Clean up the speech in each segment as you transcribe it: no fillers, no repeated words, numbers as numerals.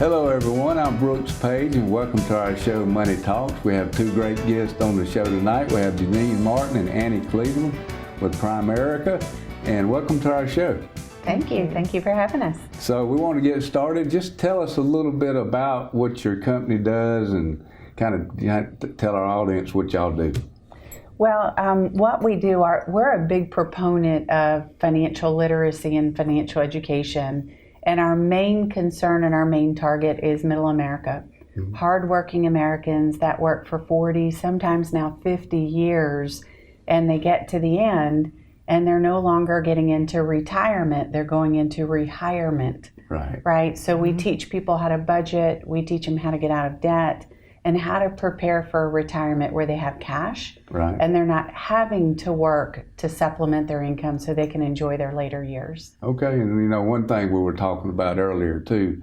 Hello everyone, I'm Brooks Page and welcome to our show Money Talks. We have two great guests on the show tonight. We have Janine Martin and Annie Cleveland with Primerica, and welcome to our show. Thank you for having us. So we want to get started. Just tell us a little bit about what your company does and kind of tell our audience what y'all do. Well, what we do, we're a big proponent of financial literacy and financial education. And our main concern and our main target is Middle America. Mm-hmm. Hardworking Americans that work for 40, sometimes now 50 years, and they get to the end and they're no longer getting into retirement, they're going into rehirement. Right? So we teach people how to budget, we teach them how to get out of debt, and how to prepare for a retirement where they have cash and they're not having to work to supplement their income so they can enjoy their later years. Okay, and one thing we were talking about earlier too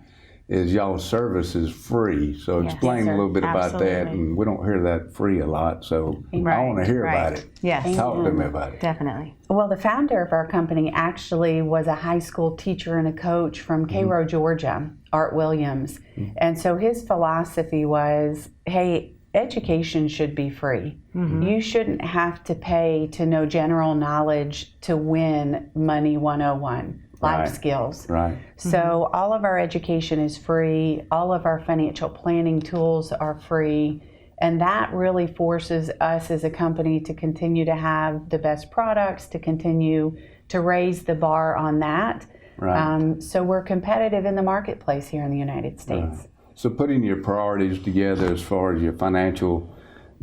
is y'all's service is free. So explain a little bit about that. And we don't hear that free a lot, so I want to hear about it. Yes. Talk to me about it. Definitely. Well, the founder of our company actually was a high school teacher and a coach from Cairo, Georgia, Art Williams. And so his philosophy was, hey, education should be free. You shouldn't have to pay to know general knowledge to win Money 101. Life skills. So all of our education is free. All of our financial planning tools are free. And that really forces us as a company to continue to have the best products, to continue to raise the bar on that. So we're competitive in the marketplace here in the United States. So putting your priorities together as far as your financial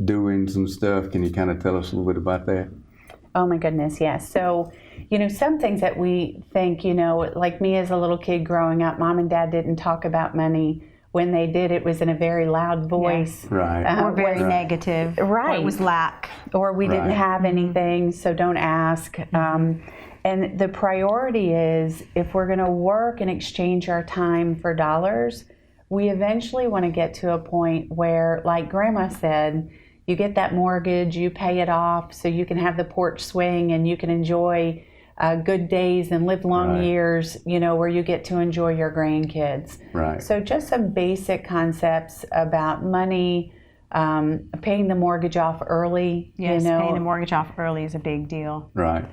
doings and stuff, can you kind of tell us a little bit about that? Oh my goodness, yes. So, some things that we think, like me as a little kid growing up, mom and dad didn't talk about money. When they did, it was in a very loud voice. Or very negative. Or it was lack. Or we didn't have anything, so don't ask. And the priority is, if we're going to work and exchange our time for dollars, we eventually want to get to a point where, like Grandma said, you get that mortgage, you pay it off so you can have the porch swing and you can enjoy good days and live long years, where you get to enjoy your grandkids. So just some basic concepts about money, paying the mortgage off early. Yes, paying the mortgage off early is a big deal. Right?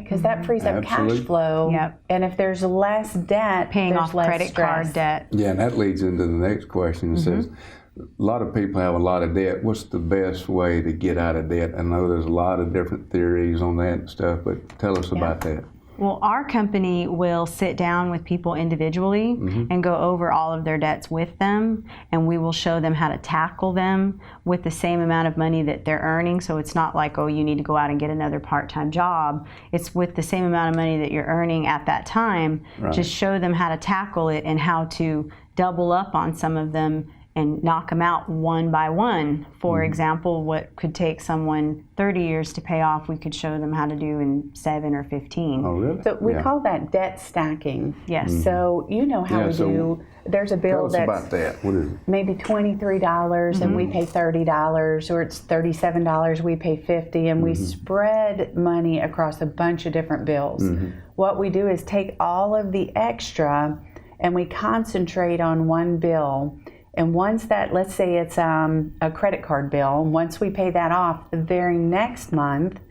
Because that frees up cash flow. And if there's less debt, paying there's off less credit stress. card debt. Yeah, and that leads into the next question. It says, a lot of people have a lot of debt. What's the best way to get out of debt? I know there's a lot of different theories on that and stuff, but tell us about that. Well, our company will sit down with people individually and go over all of their debts with them, and we will show them how to tackle them with the same amount of money that they're earning. So it's not like, oh, you need to go out and get another part-time job. It's with the same amount of money that you're earning at that time. Just show them how to tackle it and how to double up on some of them and knock them out one by one. For example, what could take someone 30 years to pay off, we could show them how to do in 7 or 15. Oh, really? So we call that debt stacking. Yes. So how we do. There's a bill that's that's about that. What is it? maybe $23 and we pay $30, or it's $37, we pay $50, and we spread money across a bunch of different bills. What we do is take all of the extra and we concentrate on one bill. And once that, let's say it's a credit card bill, once we pay that off, the very next month,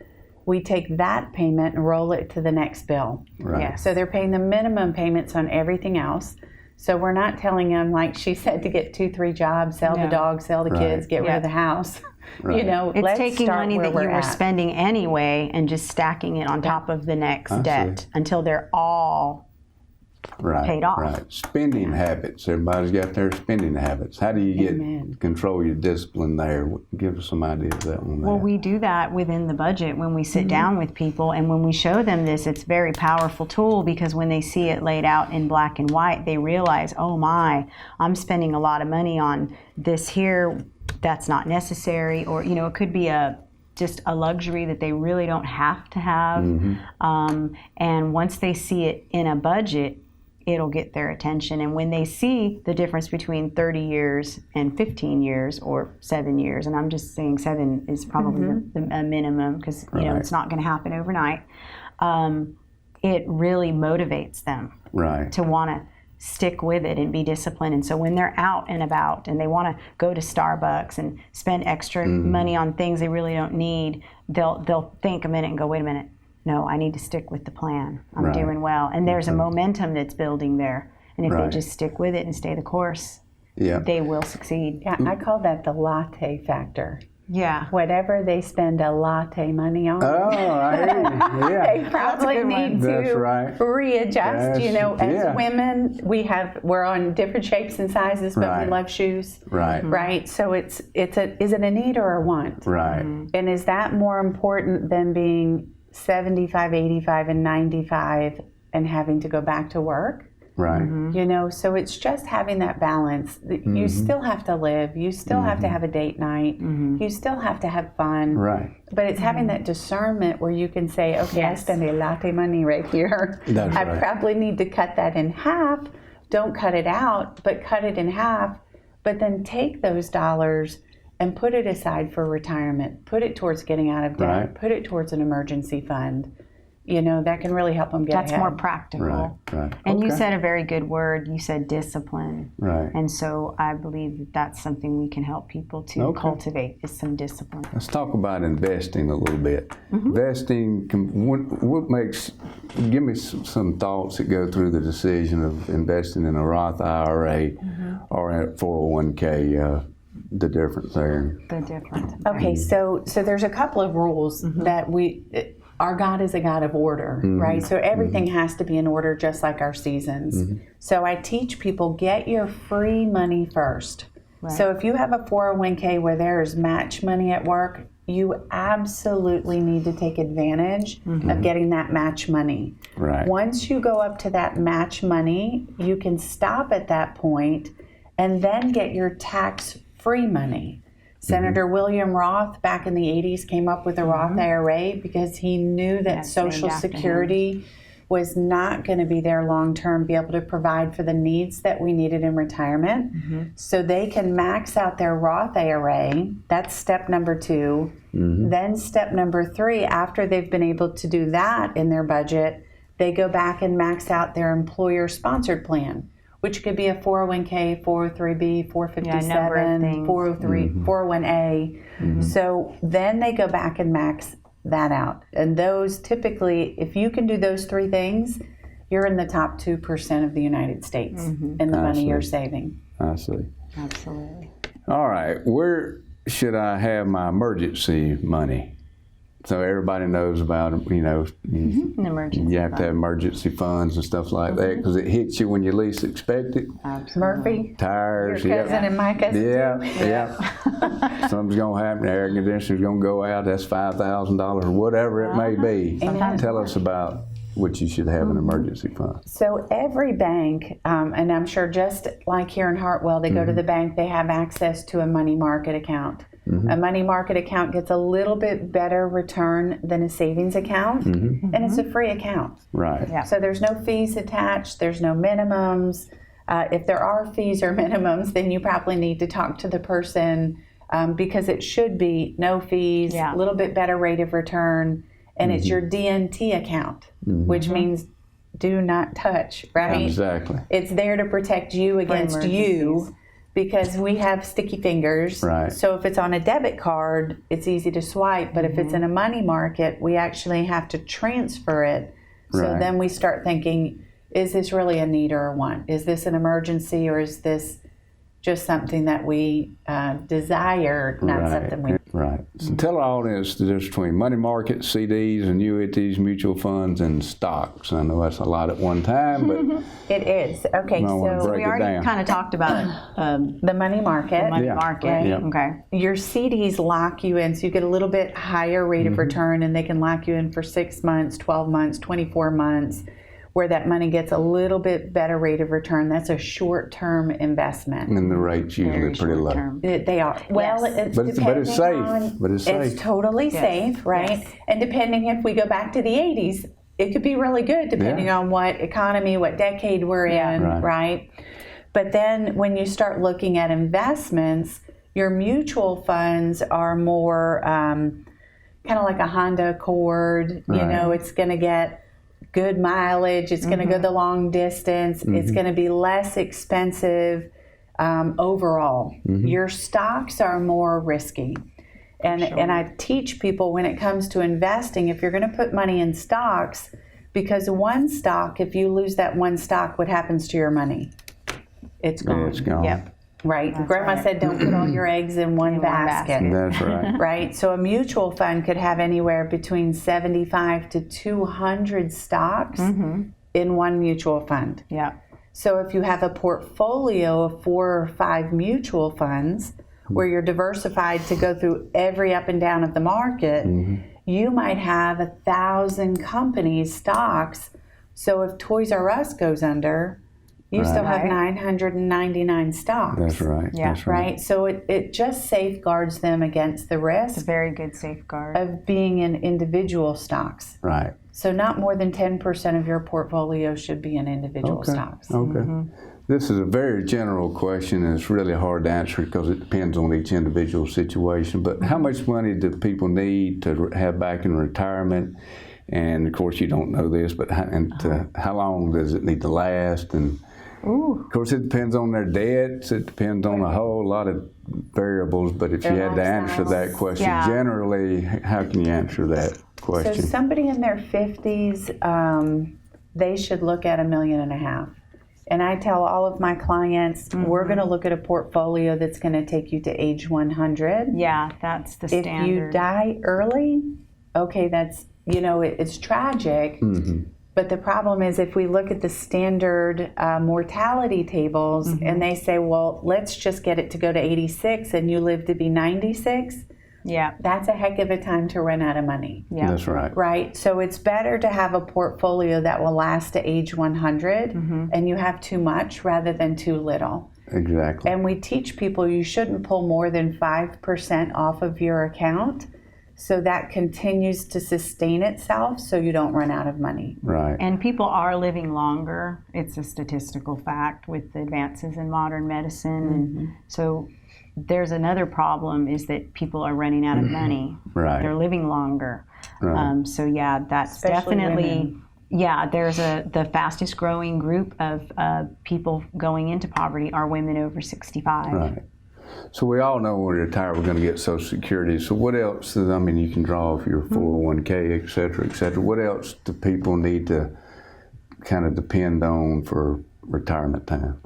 we take that payment and roll it to the next bill. So they're paying the minimum payments on everything else. So we're not telling them, like she said, to get 2-3 jobs, sell the dog, sell the kids, get rid of the house. It's let's taking start money where that you we're were at. spending anyway and just stacking it on top of the next debt until they're all paid off. Spending habits. Everybody's got their spending habits. How do you get control your discipline there? Give us some ideas of that one. Well, we do that within the budget when we sit down with people, and when we show them this, it's a very powerful tool, because when they see it laid out in black and white, they realize, oh my, I'm spending a lot of money on this here that's not necessary, or it could be just a luxury that they really don't have to have. And once they see it in a budget, it'll get their attention. And when they see the difference between 30 years and 15 years or 7 years, and I'm just saying 7 is probably a minimum, because it's not going to happen overnight, it really motivates them to want to stick with it and be disciplined. And so when they're out and about and they want to go to Starbucks and spend extra money on things they really don't need, they'll think a minute and go, wait a minute, no, I need to stick with the plan. I'm Right. doing well. And there's a momentum that's building there. And if Right. they just stick with it and stay the course, Yeah. they will succeed. Yeah, I call that the latte factor. Yeah. Whatever they spend a latte money on, Oh, I hear you. they Yeah. probably good one. need That's to right. readjust. You know, as yeah. women, we're on different shapes and sizes, but Right. we love shoes, Right. right? So is it a need or a want? Right. And is that more important than being 75, 85, and 95 and having to go back to work? Right. You know, so it's just having that balance. You still have to live. You still have to have a date night. You still have to have fun. Right. But it's having that discernment where you can say, okay, I Yes. spend a latte money right here. That's I right. probably need to cut that in half. Don't cut it out, but cut it in half. But then take those dollars and put it aside for retirement. Put it towards getting out of debt. Right. Put it towards an emergency fund. You know, that can really help them get That's ahead. more practical. Right. Right. And you Okay. said a very good word. You said discipline. Right. And so I believe that that's something we can help people to Okay. cultivate is some discipline. Let's talk about investing a little bit. Investing, what makes, give me some thoughts that go through the decision of investing in a Roth IRA or a 401k, the difference there. The difference. Okay, so there's a couple of rules that our God is a God of order, right? So everything has to be in order, just like our seasons. So I teach people, get your free money first. Right. So if you have a 401k where there's match money at work, you absolutely need to take advantage of getting that match money. Right. Once you go up to that match money, you can stop at that point and then get your tax-free money. Senator William Roth back in the 80s came up with a Roth IRA because he knew that Yes, Social named after him. Security was not going to be there long term, be able to provide for the needs that we needed in retirement. So they can max out their Roth IRA. That's step number 2. Then step number 3, after they've been able to do that in their budget, they go back and max out their employer sponsored plan, which could be a 401k, 403b, 457, things. 403, 401a. So then they go back and max that out. And those typically, if you can do those 3 things, you're in the top 2% of the United States in the money you're saving. I see. Absolutely. All right, where should I have my emergency money? So everybody knows about it, you know, An emergency you have to have emergency funds and stuff like that because it hits you when you least expect it. Murphy, Tires, your cousin and my cousin yeah. Something's gonna happen. The air conditioner's gonna go out. That's $5,000 or whatever it may be. Amen. Tell us about what you should have in emergency fund. So every bank, and I'm sure just like here in Hartwell, they go to the bank, they have access to a money market account. A money market account gets a little bit better return than a savings account, and it's a free account. Right. Yeah. So there's no fees attached, there's no minimums. If there are fees or minimums, then you probably need to talk to the person because it should be no fees, a little bit better rate of return, and it's your DNT account, which means do not touch, right? Exactly. It's there to protect you against you because we have sticky fingers. Right. So if it's on a debit card, it's easy to swipe, but if it's in a money market, we actually have to transfer it. So Right. then we start thinking, is this really a need or a want? Is this an emergency or is this just something that we desire, not something we... Right. So tell our audience the difference between money markets, CDs, annuities, mutual funds, and stocks. I know that's a lot at one time, but It is. Okay, I wanna so break We it already down. kind of talked about the money market. money Yeah. market. Yeah. Okay. Your CDs lock you in, so you get a little bit higher rate of return, and they can lock you in for 6 months, 12 months, 24 months, where that money gets a little bit better rate of return. That's a short-term investment. and the rate's usually Very pretty low. short term. They are. Well, Yes. it's But it's depending safe. on- But it's safe. totally safe, right? Yes. And depending if we go back to the 80s, it could be really good depending Yeah. on what economy, what decade we're in, Right. right? But then when you start looking at investments, your mutual funds are more kind of like a Honda Accord. You Right. know, it's going to get good mileage. It's going to go the long distance. It's going to be less expensive overall. Your stocks are more risky. And I teach people when it comes to investing, if you're going to put money in stocks, because one stock, if you lose that one stock, what happens to your money? It's gone. It's gone. Yep. Right. Grandma said, don't put all your eggs in one basket. That's right. Right. So a mutual fund could have anywhere between 75 to 200 stocks in one mutual fund. Yeah. So if you have a portfolio of 4 or 5 mutual funds where you're diversified to go through every up and down of the market, you might have 1,000 companies, stocks. So if Toys R Us goes under, you still have 999 stocks. That's right. Yeah. That's right. Right? So it just safeguards them against the It's a risk very good safeguard. of being in individual stocks. Right. So not more than 10% of your portfolio should be in individual stocks. Okay. This is a very general question, and it's really hard to answer because it depends on each individual situation. But how much money do people need to have back in retirement? And of course, you don't know this, but how long does it need to last? And of course, it depends on their debts. It depends on a whole lot of variables. But if you had to answer that question generally, how can you answer that question? So somebody in their 50s, they should look at $1.5 million. And I tell all of my clients, we're going to look at a portfolio that's going to take you to age 100. Yeah, that's the If standard. you die early, okay, that's, it's tragic. But the problem is if we look at the standard mortality tables and they say, well, let's just get it to go to 86 and you live to be 96, Yeah. that's a heck of a time to run out of money. Yeah. That's right. Right? So it's better to have a portfolio that will last to age 100 and you have too much rather than too little. Exactly. And we teach people you shouldn't pull more than 5% off of your account so that continues to sustain itself so you don't run out of money. Right. And people are living longer. It's a statistical fact with the advances in modern medicine. And so there's another problem is that people are running out of money. Right. They're living longer. Right. So yeah, that's Especially definitely, women. yeah, there's the fastest growing group of people going into poverty are women over 65. Right. So we all know when we retire we're going to get Social Security. So what else? I mean, you can draw off your 401k, et cetera, et cetera. What else do people need to kind of depend on for retirement time?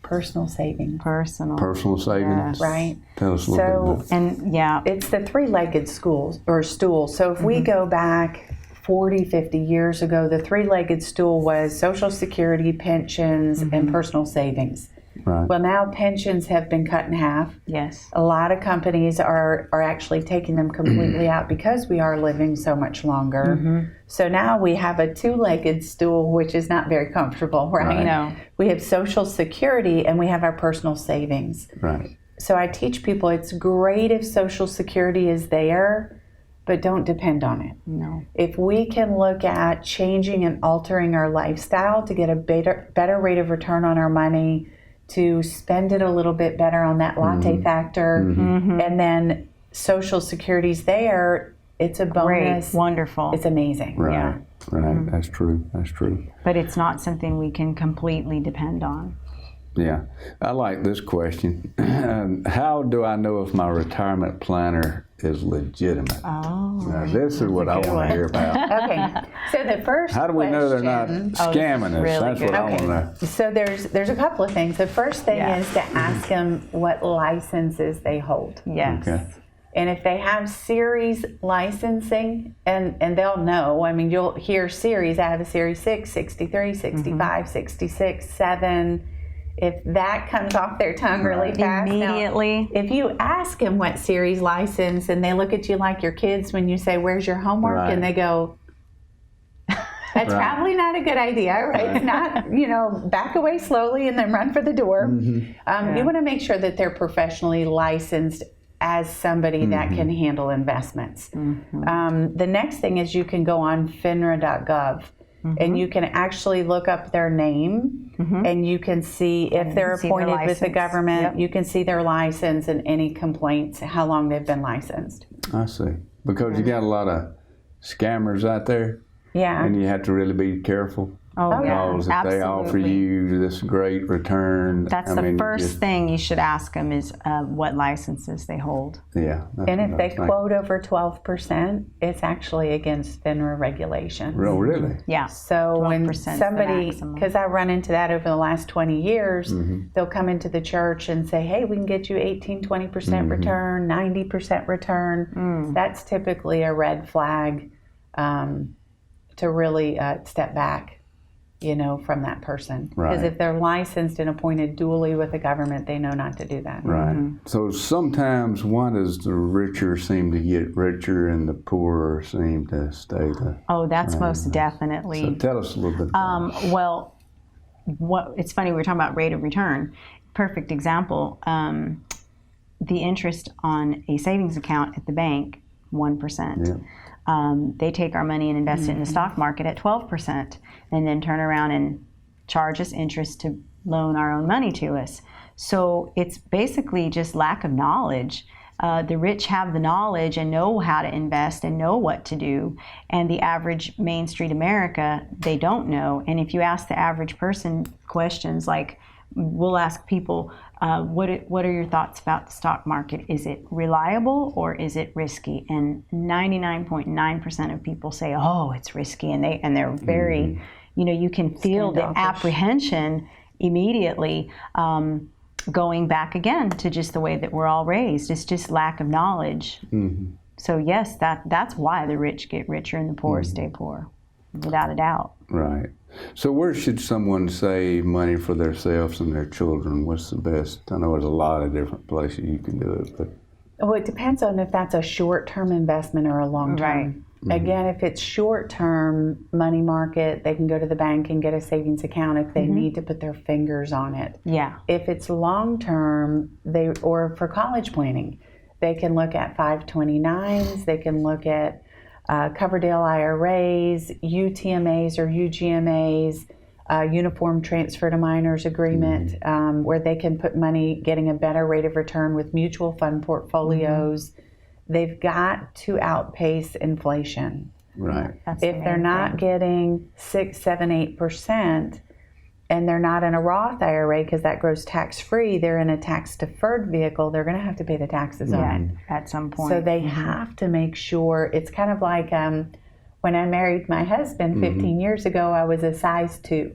Personal savings. Personal savings? Right. Tell us a little bit about that. And yeah, It's the three-legged stool. So if we go back 40, 50 years ago, the three-legged stool was Social Security, pensions, and personal savings. Right. Well, now pensions have been cut in half. yes. A lot of companies are actually taking them completely out because we are living so much longer. So now we have a two-legged stool, which is not very comfortable, right? No. We have Social Security and we have our personal savings. Right. So I teach people it's great if Social Security is there, but don't depend on it. No. If we can look at changing and altering our lifestyle to get a better rate of return on our money, to spend it a little bit better on that latte factor, and then Social Security's there, it's a bonus. Great. Wonderful. It's amazing. Right. Yeah. Right. That's true. That's true. But it's not something we can completely depend on. Yeah. I like this question. How do I know if my retirement planner is legitimate? Oh. Now, this is what I want to hear about. Okay. So the first How do we know they're not question- scamming us? really That's good. what I want to know. So there's a couple of things. The first thing Yeah. is to ask them what licenses they hold. Yes. Okay. And if they have series licensing, and they'll know, I mean, you'll hear series, I have a series 6, 63, 65, 66, 7. If that comes off their tongue really fast. now, Immediately. if you ask them what series license and they look at you like your kids when you say, where's your homework? Right. And they go, that's Right. probably not a good idea, right? It's not, back away slowly and then run for the door. You want to make sure that they're professionally licensed as somebody that can handle investments. The next thing is you can go on FINRA.gov. And you can actually look up their name and you can see if they're see their appointed with the license. government. Yep. You can see their license and any complaints, how long they've been licensed. I see. Because you got a lot of scammers out there. Yeah. And you have to really be careful. Oh, yeah, Because if they offer absolutely. you this great return, That's the first thing you should ask them is what licenses they hold. Yeah. that's And what if I they think. quote over 12%, it's actually against FINRA regulations. Oh, really? Yeah. So when 12% is the somebody, maximum. because I run into that over the last 20 years, Mm-hmm. they'll come into the church and say, hey, we can get you 18, 20% Mm-hmm. return, 90% return. Mm. That's typically a red flag to really step back, from that person. Because Right. if they're licensed and appointed duly with the government, they know not to do that. Right. Mm-hmm. So sometimes why does the richer seem to get richer and the poorer seem to stay the Oh, that's most So definitely. tell us a little bit about Well, it's funny, we were talking about rate of return. Perfect example. The interest on a savings account at the bank, 1%. Yeah. They take our money and invest it in the stock market at 12% and then turn around and charge us interest to loan our own money to us. So it's basically just lack of knowledge. The rich have the knowledge and know how to invest and know what to do. And the average Main Street America, they don't know. And if you ask the average person questions like, we'll ask people, what are your thoughts about the stock market? Is it reliable or is it risky? And 99.9% of people say, oh, it's risky. And they're very, you can feel the Standoffish. apprehension immediately. Going back again to just the way that we're all raised. It's just lack of knowledge. So yes, that's why the rich get richer and the poor stay poor, without a doubt. Right. So where should someone save money for themselves and their children? What's the best? I know there's a lot of different places you can do it, but Well, it depends on if that's a short-term investment or a long-term. Right. Again, if it's short-term money market, they can go to the bank and get a savings account if they need to put their fingers on it. Yeah. If it's long-term, or for college planning, they can look at 529s, they can look at Coverdale IRAs, UTMAs or UGMAs, Uniform Transfer to Minors Agreement, where they can put money, getting a better rate of return with mutual fund portfolios. They've got to outpace inflation. right. That's the If they're main not thing. getting 6, 7, 8%, and they're not in a Roth IRA because that grows tax-free, they're in a tax-deferred vehicle, they're going to have to pay the taxes on it. At some point. So they have to make sure, it's kind of like when I married my husband 15 years ago, I was a size 2.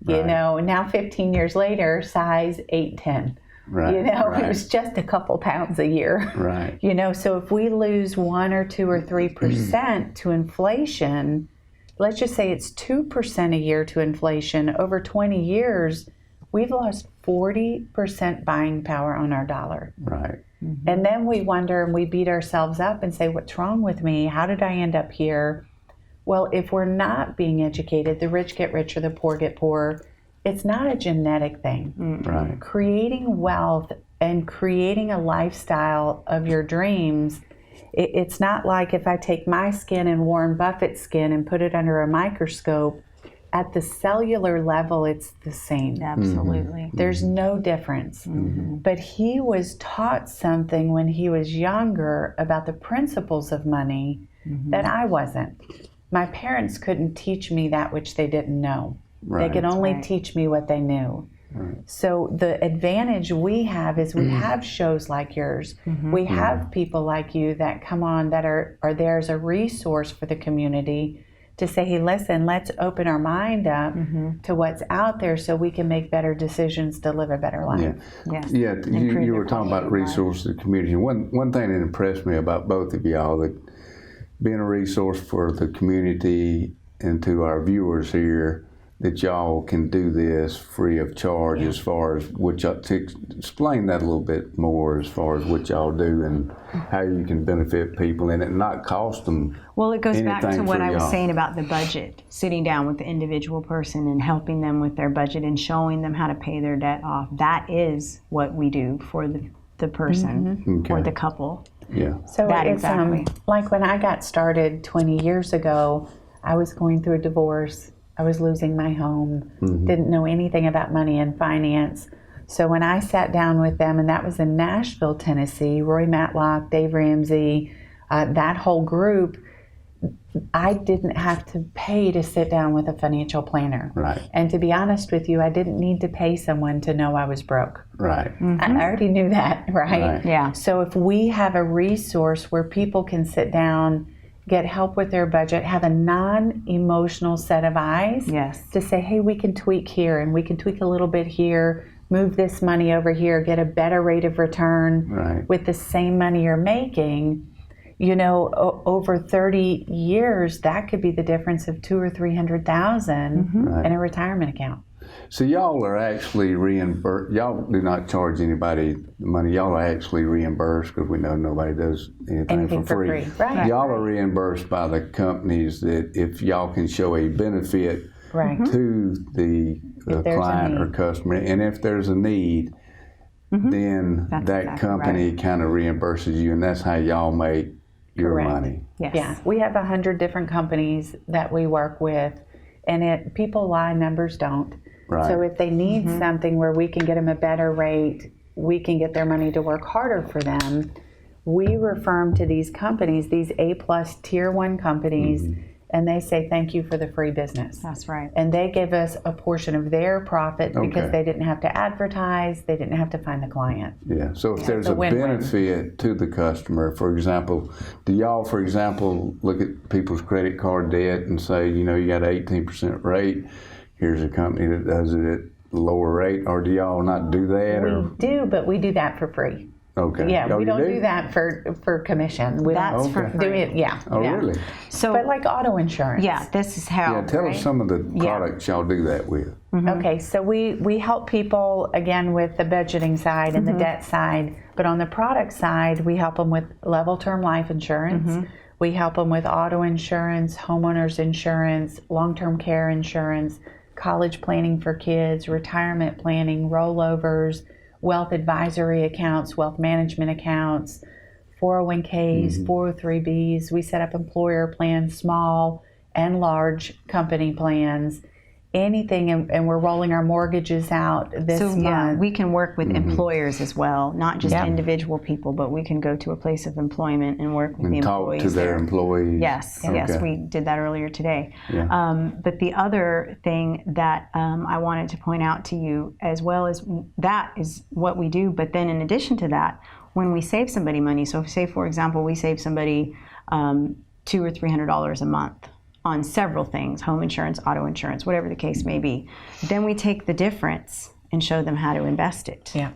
Right. Now 15 years later, size 8, 10. Right. It was just a couple pounds a year. Right. So if we lose 1 or 2 or 3% to inflation, let's just say it's 2% a year to inflation, over 20 years, we've lost 40% buying power on our dollar. Right. And then we wonder and we beat ourselves up and say, what's wrong with me? How did I end up here? Well, if we're not being educated, the rich get richer, the poor get poorer. It's not a genetic thing. Right. Creating wealth and creating a lifestyle of your dreams, it's not like if I take my skin and Warren Buffett's skin and put it under a microscope, at the cellular level, it's the same. Absolutely. There's no difference. But he was taught something when he was younger about the principles of money that I wasn't. My parents couldn't teach me that which they didn't know. Right. They could only Right. teach me what they knew. So the advantage we have is we have shows like yours. We have people like you that come on that are there as a resource for the community to say, hey, listen, let's open our mind up to what's out there so we can make better decisions to live a better life. Yeah. Yes. Yeah, Improve you their were talking about quality of life. resources to the community. One thing that impressed me about both of y'all, that being a resource for the community and to our viewers here, that y'all can do this free of charge as far as what y'all, to explain that a little bit more as far as what y'all do and how you can benefit people and it not cost them. Well, it goes back to anything what for I was y'all. saying about the budget, sitting down with the individual person and helping them with their budget and showing them how to pay their debt off. That is what we do for the person or Okay. the couple. Yeah. So That it's exactly. Like when I got started 20 years ago, I was going through a divorce. I was losing my home, didn't know anything about money and finance. So when I sat down with them, and that was in Nashville, Tennessee, Roy Matlock, Dave Ramsey, that whole group, I didn't have to pay to sit down with a financial planner. Right. And to be honest with you, I didn't need to pay someone to know I was broke. Right. I already knew that, right? Right. Yeah. So if we have a resource where people can sit down, get help with their budget, have a non-emotional set of eyes Yes. to say, hey, we can tweak here and we can tweak a little bit here, move this money over here, get a better rate of return Right. with the same money you're making. You know, over 30 years, that could be the difference of $200,000 or $300,000 Right. in a retirement account. So y'all are actually reimbursed. Y'all do not charge anybody money. Y'all are actually reimbursed because we know nobody does anything for free. Right. Y'all are reimbursed by the companies that if y'all can show a benefit Right. to the If there's a client or need. customer, and if there's a need, then That's that exactly company kind of reimburses you, and that's how y'all make your Correct. money. Yes. Yeah, we have 100 different companies that we work with, and people lie, numbers don't. Right. So if they need something where we can get them a better rate, we can get their money to work harder for them. We refer them to these companies, these A+ tier 1 companies, and they say thank you for the free business. That's right. And they give us a portion of their profit because Okay. they didn't have to advertise, they didn't have to find the client. Yeah, so if there's it's a a win-win. benefit to the customer, for example, do y'all, for example, look at people's credit card debt and say, you know, you got an 18% rate, here's a company that does it at lower rate, or do y'all not do that? We Or do, but we do that for free. okay, Yeah, Oh, we you don't do that for commission. We That's don't for Okay. free. do it. Yeah. Oh, yeah. really? So But like auto insurance. yeah, this is how. Yeah, tell right? us some of the products y'all do that with. Okay, so we help people again with the budgeting side and the debt side, but on the product side, we help them with level term life insurance. We help them with auto insurance, homeowners insurance, long-term care insurance, college planning for kids, retirement planning, rollovers, wealth advisory accounts, wealth management accounts, 401ks, 403bs. We set up employer plans, small and large company plans, anything, and we're rolling our mortgages out this So yeah, month. we can work with employers as well, not just Yep. individual people, but we can go to a place of employment and work with the And talk employees to their there. employees. Yes, yes, Okay. we did that earlier today. Yeah. But the other thing that I wanted to point out to you, as well as that is what we do, but then in addition to that, when we save somebody money, so say for example, we save somebody $200 or $300 a month on several things, home insurance, auto insurance, whatever the case may be, then we take the difference and show them how to invest it. Yeah.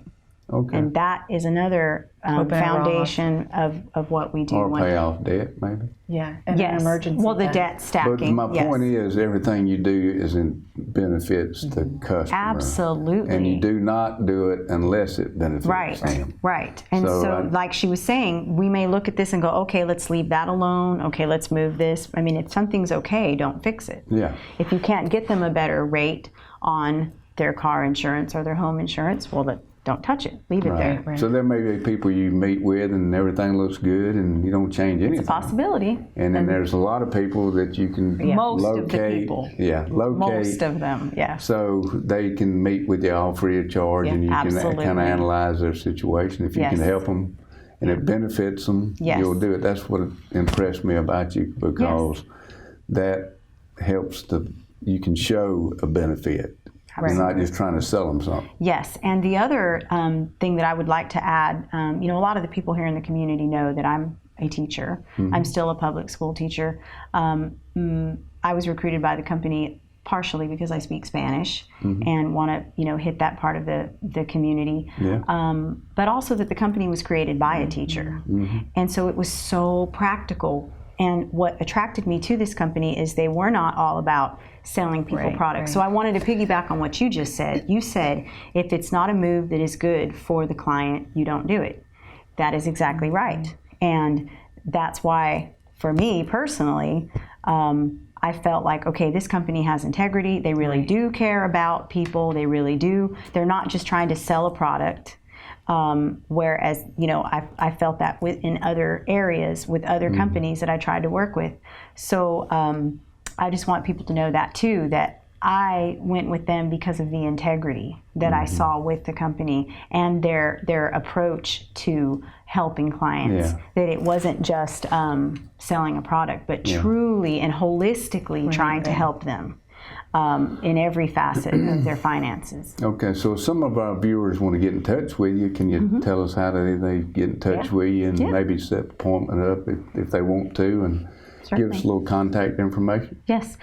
Okay. And that is another Open a foundation of what we do. Or One- pay off debt, maybe. Yeah. And Yes. an emergency Well, the fund. debt But stacking. my yes. point is, everything you do is in benefits the customer. Absolutely. And you do not do it unless it benefits Right, them. right. And So, so, like she was saying, we may look at this and go, okay, let's leave that alone. Okay, let's move this. I mean, if something's okay, don't fix it. Yeah. If you can't get them a better rate on their car insurance or their home insurance, well, don't touch it. Leave it there. Right. So there may be people you meet with and everything looks good and you don't change anything. It's a possibility. And then there's a lot of people that you can Most locate. of the people. Yeah, locate. Most of them, yes. So they can meet with you all free of charge, Yeah, and you can absolutely. kind of analyze their situation. If you Yes. can help them and it benefits them, Yes. you'll do it. That's what impressed me about you, because that helps you can show a benefit. You're not just trying to sell them something. Yes, and the other thing that I would like to add, a lot of the people here in the community know that I'm a teacher. I'm still a public school teacher. I was recruited by the company partially because I speak Spanish and want to, hit that part of the community. Yeah. But also that the company was created by a teacher, and so it was so practical. And what attracted me to this company is they were not all about selling people Right, products. right. So I wanted to piggyback on what you just said. You said, if it's not a move that is good for the client, you don't do it. That is exactly right. And that's why, for me personally, I felt like, okay, this company has integrity. They really do care about people. They really do. They're not just trying to sell a product. Whereas, I felt that in other areas with other companies that I tried to work with. So I just want people to know that too, that I went with them because of the integrity that I saw with the company and their approach to helping clients. Yeah. That it wasn't just selling a product, but truly and holistically trying to help them in every facet of their finances. Okay, so some of our viewers want to get in touch with you. Can you tell us how do they get in touch with you and maybe set an appointment up if they want to, and give us a little contact information? Yes.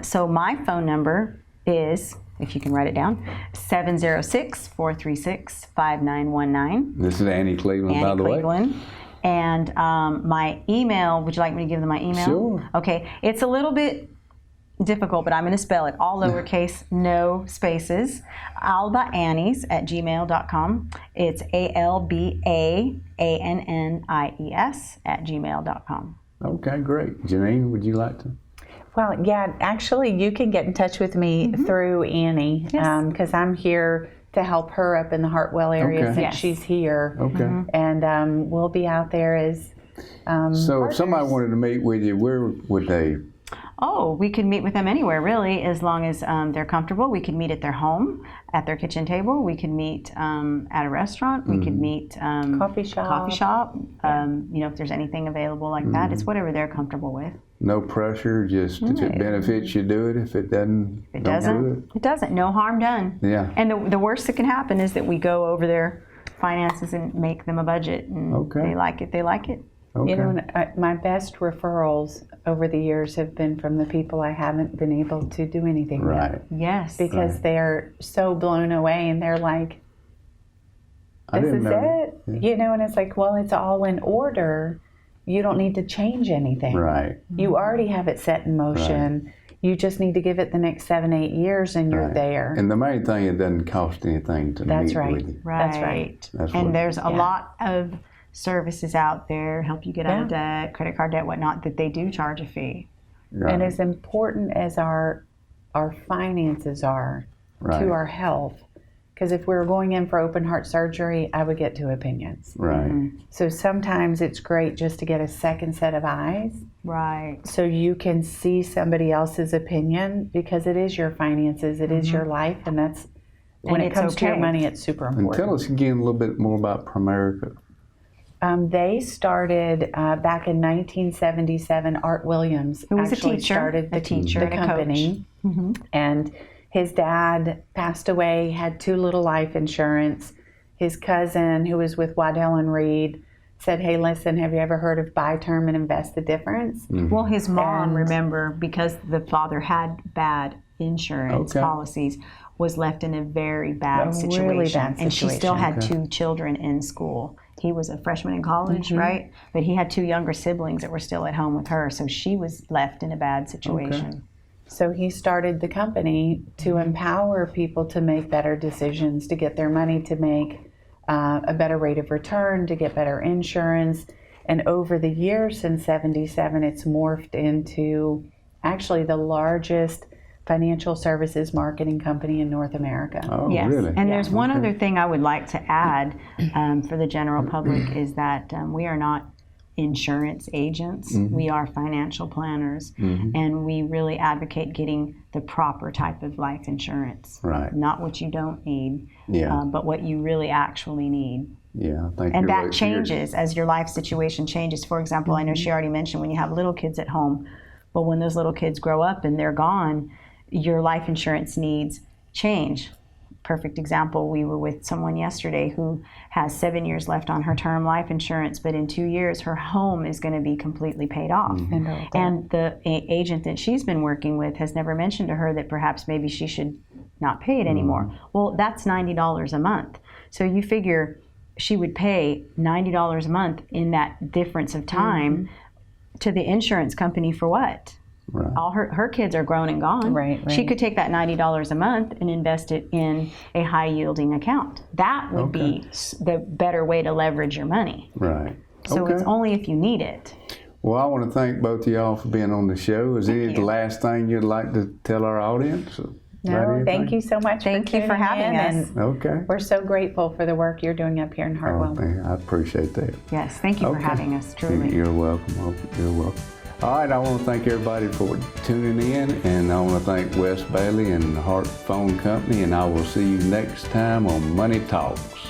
So my phone number is, if you can write it down, 706-436-5919. This is Annie Cleveland, by Annie the way. Cleveland. And my email, would you like me to give them my email? Sure. Okay. It's a little bit difficult, but I'm going to spell it all lowercase, no spaces. albaannies@gmail.com. It's ALBAANNIES@gmail.com. Okay, great. Janine, would you like to? Well, yeah, actually, you can get in touch with me through Annie Yes. because I'm here to help her up in the Hartwell area Okay. since Yes. she's here. Okay. And we'll be out there as So if somebody wanted to meet with you, where would they? Oh, we could meet with them anywhere, really, as long as they're comfortable. We could meet at their home, at their kitchen table. We could meet at a restaurant. We could meet Coffee shop. If there's anything available like that, it's whatever they're comfortable with. No pressure, just if it benefits you, do it. If it doesn't, It don't doesn't. do it. It doesn't. No harm done. Yeah. And the worst that can happen is that we go over their finances and make them a budget, and Okay. they like it. They like it. Okay. You know, my best referrals over the years have been from the people I haven't been able to do anything Right. with. Yes. Because they're so blown away and they're like, I this didn't is know. it? You know, and it's like, well, it's all in order. You don't need to change anything. Right. You already have it set in motion. You just need to give it the next 7-8 years and you're Right. there. And the main thing, it doesn't cost anything to That's meet right. with you. Right. That's right. That's and what- there's a lot of services out there, help you get out of debt, credit card debt, whatnot, that they do charge a fee. Right. And as important as our finances are Right. to our health, because if we were going in for open heart surgery, I would get two opinions. Right. So sometimes it's great just to get a second set of eyes Right. so you can see somebody else's opinion, because it is your finances, it is your life, and that's when And it it's comes to your okay. money, it's super And important. tell us again a little bit more about Primerica. They started back in 1977. Art Williams, Who was a actually teacher, started the, a teacher the and a coach. company, and his dad passed away. Had too little life insurance. His cousin, who was with Waddell and Reed, said, "Hey, listen, have you ever heard of buy term and invest the difference?" Well, his mom, And- remember, because the father had bad insurance Okay. policies, was left in a very bad A situation. really bad And she still situation. had two children in school. He was a freshman in college, right? But he had two younger siblings that were still at home with her, so she was left in a bad situation. So he started the company to empower people to make better decisions, to get their money, to make a better rate of return, to get better insurance. And over the years since 77, it's morphed into actually the largest financial services marketing company in North America. Oh, Yes, really? and there's one Okay. other thing I would like to add for the general public is that we are not insurance agents. We are financial planners, and we really advocate getting the proper type of life insurance. Right. Not what you don't need, Yeah. but what you really actually need. Yeah, I think And you're that right. changes as your life situation changes. For example, I know she already mentioned when you have little kids at home, but when those little kids grow up and they're gone, your life insurance needs change. Perfect example, we were with someone yesterday who has 7 years left on her term life insurance, but in 2 years her home is going to be completely paid off. And the agent that she's been working with has never mentioned to her that perhaps maybe she should not pay it anymore. Well, that's $90 a month. So you figure she would pay $90 a month in that difference of time to the insurance company for what? Right. All her kids are grown and gone. Right. She could take that $90 a month and invest it in a high yielding account. That would be the better way to leverage your money. Right. So Okay. it's only if you need it. Well, I want to thank both of y'all for being on the show. Is there the last thing you'd like to tell our audience? No, thank you so much. Thank you for tuning having in, us. and Okay. we're so grateful for the work you're doing up here in Hartwell. I appreciate that. Yes, thank you for Okay. having us, truly. You're welcome. You're welcome. All right, I want to thank everybody for tuning in, and I want to thank Wes Bailey and the Hart Phone Company, and I will see you next time on Money Talks.